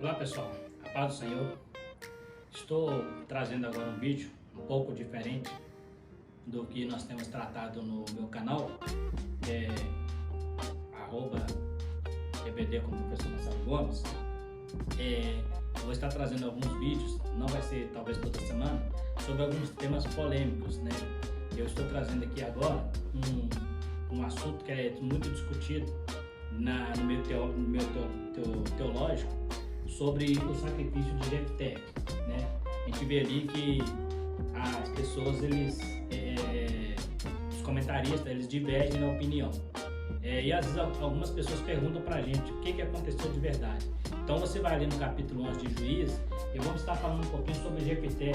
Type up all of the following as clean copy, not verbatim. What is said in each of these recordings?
Olá pessoal, a paz do Senhor. Estou trazendo agora um vídeo um pouco diferente do que nós temos tratado no meu canal, @EBD como professor Marcelo Gomes. Eu vou estar trazendo alguns vídeos, não vai ser talvez toda semana, sobre alguns temas polêmicos, né? Eu estou trazendo aqui agora um assunto que é muito discutido no meio teológico, sobre o sacrifício de Jefté, né? A gente vê ali que as pessoas, os comentaristas, eles divergem na opinião. E às vezes algumas pessoas perguntam pra gente o que aconteceu de verdade. Então você vai ali no capítulo 11 de Juízes, eu vou estar falando um pouquinho sobre Jefté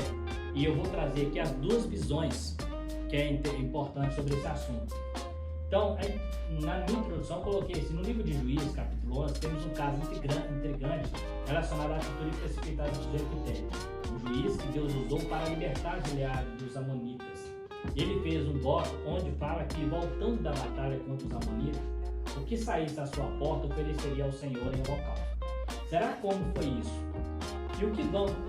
e eu vou trazer aqui as duas visões que é importante sobre esse assunto. Então, na minha introdução, eu coloquei assim: no livro de Juízes, capítulo 11, temos um caso intrigante relacionado à atitude precipitada de Jefté, um juiz que Deus usou para libertar Gileade dos amonitas. Ele fez um voto onde fala que, voltando da batalha contra os amonitas, o que saísse à sua porta ofereceria ao Senhor em holocausto. Será como foi isso? E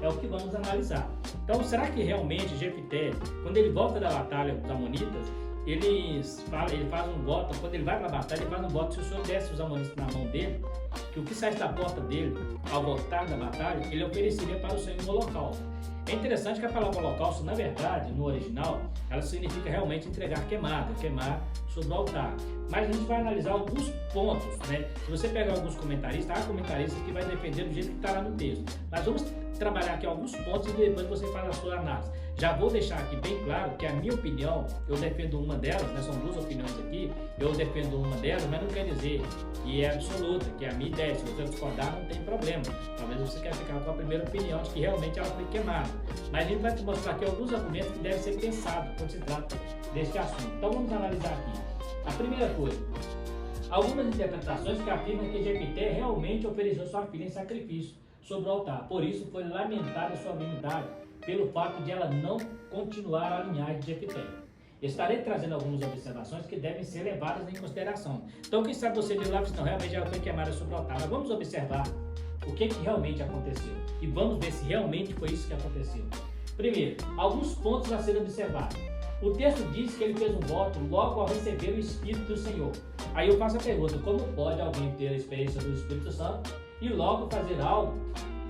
é o que vamos analisar. Então, será que realmente Jefté, quando ele volta da batalha dos amonitas, ele faz um voto, quando ele vai para a batalha, ele faz um voto: se o Senhor desse os amonitas na mão dele, que o que sai da porta dele, ao voltar da batalha, ele ofereceria para o Senhor um holocausto. É interessante que a palavra holocausto, na verdade, no original, ela significa realmente entregar queimar sobre o altar. Mas a gente vai analisar alguns pontos, né? Se você pegar alguns comentaristas, há comentaristas que vai depender do jeito que está lá no texto. Mas vamos trabalhar aqui alguns pontos e depois você faz a sua análise. Já vou deixar aqui bem claro que a minha opinião, eu defendo uma delas, né? São duas opiniões aqui, eu defendo uma delas, mas não quer dizer que é absoluta, que é a minha ideia. Se você discordar, não tem problema. Talvez você quer ficar com a primeira opinião de que realmente ela foi queimada. Mas a gente vai te mostrar aqui alguns argumentos que devem ser pensados quando se trata deste assunto. Então vamos analisar aqui. A primeira coisa: algumas interpretações que afirmam que Jefté realmente ofereceu sua filha em sacrifício sobre o altar. Por isso foi lamentada sua virgindade, pelo fato de ela não continuar a linhagem de Jefté. Estarei trazendo algumas observações que devem ser levadas em consideração. Então, quem sabe você viu lá e não, realmente ela foi queimada sobre o altar. Mas vamos observar o que realmente aconteceu e vamos ver se realmente foi isso que aconteceu. Primeiro, alguns pontos a serem observados. O texto diz que ele fez um voto logo ao receber o Espírito do Senhor. Aí eu faço a pergunta: como pode alguém ter a experiência do Espírito Santo e logo fazer algo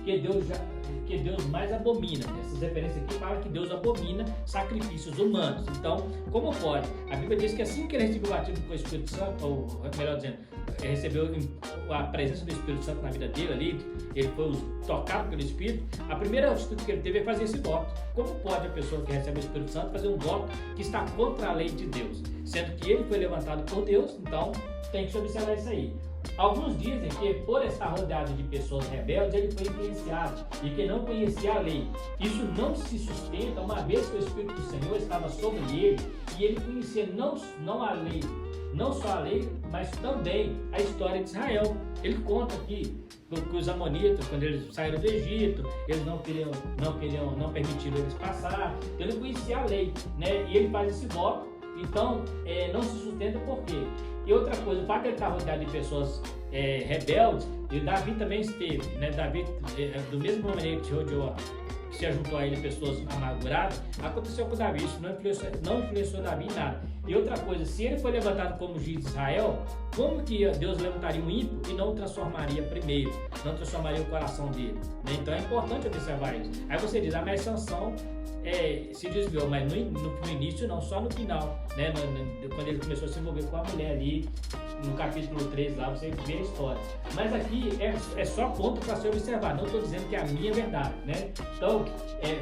que Deus mais abomina? Essas referências aqui falam que Deus abomina sacrifícios humanos. Então, como pode? A Bíblia diz que assim que ele recebeu o batismo com o Espírito Santo, ou melhor dizendo, recebeu a presença do Espírito Santo na vida dele ali, ele foi tocado pelo Espírito, a primeira atitude que ele teve é fazer esse voto. Como pode a pessoa que recebe o Espírito Santo fazer um voto que está contra a lei de Deus? Sendo que ele foi levantado por Deus, então tem que se observar isso aí. Alguns dizem que, por estar rodeado de pessoas rebeldes, ele foi influenciado e que não conhecia a lei. Isso não se sustenta, uma vez que o Espírito do Senhor estava sobre ele e ele conhecia não só a lei, mas também a história de Israel. Ele conta aqui que os amonitas, quando eles saíram do Egito, eles não permitiram eles passar. Então ele conhecia a lei, né? E ele faz esse voto. Então não se sustenta por quê? E outra coisa, o fato de ele estar rodeado de pessoas rebeldes, e Davi também esteve, né? Davi, do mesmo maneira que se juntou a ele pessoas amarguradas, aconteceu com Davi. Isso não influenciou Davi em nada. E outra coisa, se ele foi levantado como juiz de Israel, como que Deus levantaria um ímpio e não o transformaria primeiro, não transformaria o coração dele, né? Então é importante observar isso. Aí você diz: mas Sansão se desviou, mas no início não, só no final, né? Quando ele começou a se envolver com a mulher ali, no capítulo 3 lá, você vê a história. Mas aqui é só ponto para se observar, não estou dizendo que é a minha verdade, né? Então,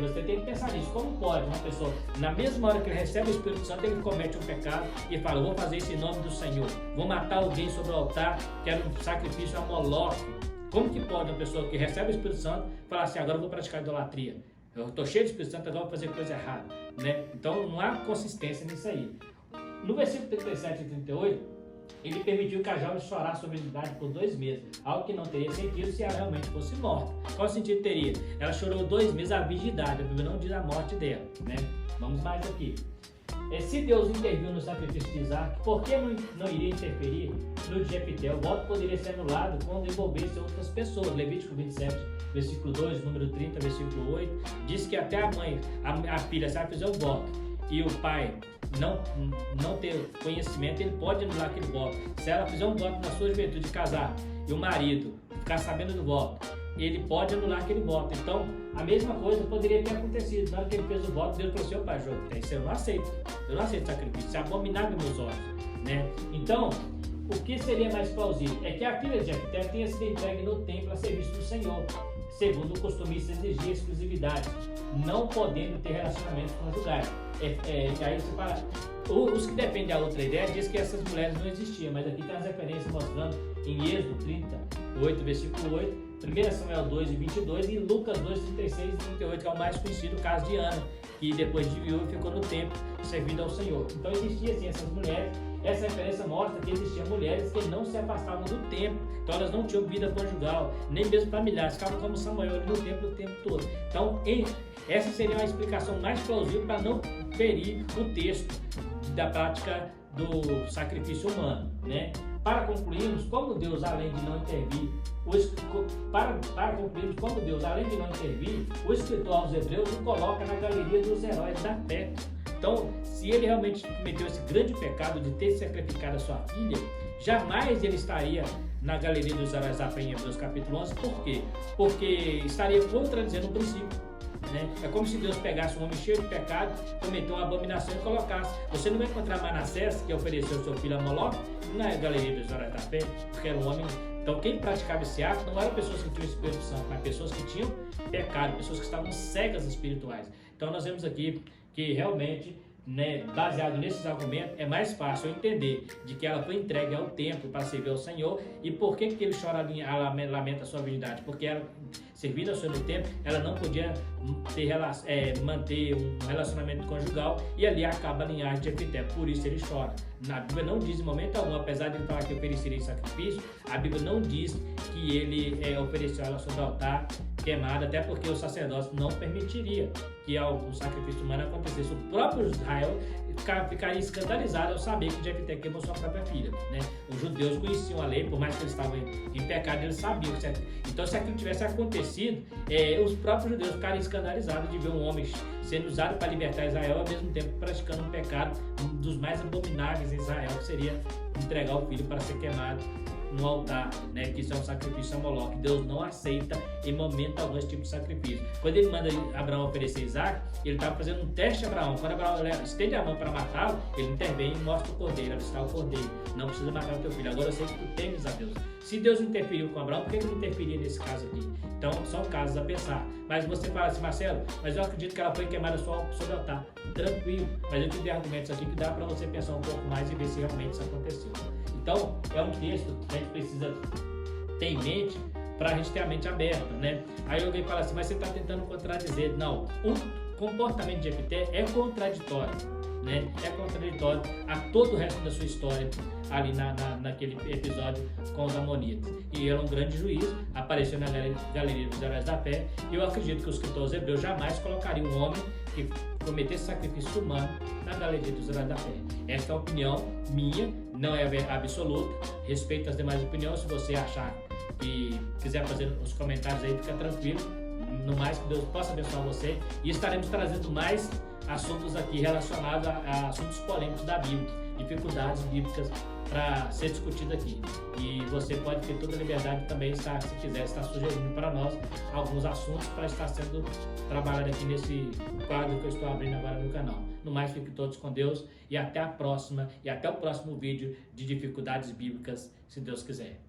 você tem que pensar nisso. Como pode uma pessoa, na mesma hora que ele recebe o Espírito Santo, ele comete um pecado e fala: vou fazer isso em nome do Senhor, vou matar alguém sobre o altar, que era um sacrifício a Moloque. Como que pode uma pessoa que recebe o Espírito Santo falar assim: agora eu vou praticar idolatria? Eu estou cheio de Espírito Santo, agora vou fazer coisa errada, né? Então não há consistência nisso aí. No versículo 37 e 38, ele permitiu que a jovem chorasse sobre a idade por 2 meses, algo que não teria sentido se ela realmente fosse morta. Qual sentido teria? Ela chorou 2 meses a virgindade, a Bíblia não diz a morte dela, né? Vamos mais aqui. se Deus interviu no sacrifício de Isaac, por que não iria interferir no de Jefté? O voto poderia ser anulado quando envolvesse outras pessoas. Levítico 27, versículo 2, número 30, versículo 8, diz que até a mãe, a filha, se ela fizer um voto e o pai não ter conhecimento, ele pode anular aquele voto. Se ela fizer um voto na sua juventude de casar e o marido ficar sabendo do voto, ele pode anular aquele voto. Então, a mesma coisa poderia ter acontecido. Na hora que ele fez o voto, Deus falou assim: ó pai, isso eu não aceito sacrifício, isso é abominável nos meus olhos, né? Então, o que seria mais plausível é que a filha de Jefté tenha sido entregue no templo a serviço do Senhor, segundo o costume exigia exclusividade, não podendo ter relacionamentos conjugais. Aí você fala, os que defendem a outra ideia diz que essas mulheres não existiam, mas aqui tem as referências mostrando em Êxodo 38, versículo 8, 1 Samuel 2, 22 e Lucas 2, 36 e 38, que é o mais conhecido, o caso de Ana, que depois de viúva ficou no templo servindo ao Senhor. Então existiam assim essas mulheres. Essa referência mostra que existiam mulheres que não se afastavam do templo, então elas não tinham vida conjugal, nem mesmo familiar, ficavam como Samuel no templo o tempo todo. Então essa seria uma explicação mais plausível para não ferir o texto da prática do sacrifício humano, né? Para concluirmos, como Deus, além de não intervir, o escritor aos Hebreus o coloca na galeria dos heróis da fé. Então, se ele realmente cometeu esse grande pecado de ter sacrificado a sua filha, jamais ele estaria na galeria dos heróis da fé em Hebreus capítulo 11. Por quê? Porque estaria contradizendo o princípio. Né? É como se Deus pegasse um homem cheio de pecado, cometeu uma abominação e colocasse. Você não vai encontrar Manassés, que ofereceu seu filho a Moloque, na galeria dos heróis da fé, porque era um homem. Então quem praticava esse ato não eram pessoas que tinham Espírito Santo, mas pessoas que tinham pecado, pessoas que estavam cegas espirituais. Então nós vemos aqui que realmente, né, baseado nesses argumentos, é mais fácil entender de que ela foi entregue ao templo para servir ao Senhor. E por que ele chora, lamenta a sua virgindade? Porque ela, servindo ao Senhor no templo, ela não podia manter um relacionamento conjugal, e ali acaba a linhagem de Jefté, por isso ele chora. Na Bíblia não diz em momento algum, apesar de ele falar que ofereceria sacrifício, a Bíblia não diz que ele ofereceu ela sobre o altar queimado, até porque o sacerdócio não permitiria que o sacrifício humano acontecesse. O próprio Israel ficaria escandalizado ao saber que Jefté queimou sua própria filha, né? Os judeus conheciam a lei, por mais que eles estavam em pecado, eles sabiam que então, se aquilo tivesse acontecido, os próprios judeus ficariam escandalizados de ver um homem sendo usado para libertar Israel, ao mesmo tempo praticando um pecado, um dos mais abomináveis em Israel, que seria entregar o filho para ser queimado no altar, né? Que isso é um sacrifício a Moloque. Deus não aceita em momento algum esse tipo de sacrifício. Quando ele manda Abraão oferecer Isaac, ele estava fazendo um teste a Abraão. Quando Abraão estende a mão para matá-lo, ele intervém e mostra o cordeiro, está o cordeiro. Não precisa matar o teu filho. Agora eu sei que tu temes a Deus. Se Deus interferiu com Abraão, por que ele não interferia nesse caso aqui? Então são casos a pensar. Mas você fala assim, Marcelo, mas eu acredito que ela foi queimada só sobre o altar. Tranquilo, mas eu te dei argumentos aqui que dá para você pensar um pouco mais e ver se realmente isso aconteceu. Então, é um texto que a gente precisa ter em mente para a gente ter a mente aberta, né? Aí alguém fala assim, mas você está tentando contradizer. Não, o comportamento de Jefté é contraditório, né? É contraditório a todo o resto da sua história ali naquele episódio com os amonitas. E ele é um grande juiz, apareceu na galeria dos heróis da fé, e eu acredito que os escritores hebreus jamais colocariam um homem que cometesse sacrifício humano na galeria dos heróis da fé. Esta é a opinião minha, não é absoluta, respeito as demais opiniões. Se você achar e quiser fazer os comentários aí, fica tranquilo. No mais, que Deus possa abençoar você, e estaremos trazendo mais assuntos aqui relacionados a assuntos polêmicos da Bíblia, dificuldades bíblicas para ser discutido aqui. E você pode ter toda a liberdade também, se quiser, estar sugerindo para nós alguns assuntos para estar sendo trabalhado aqui nesse quadro que eu estou abrindo agora no canal. No mais, fiquem todos com Deus, e até a próxima, e até o próximo vídeo de dificuldades bíblicas, se Deus quiser.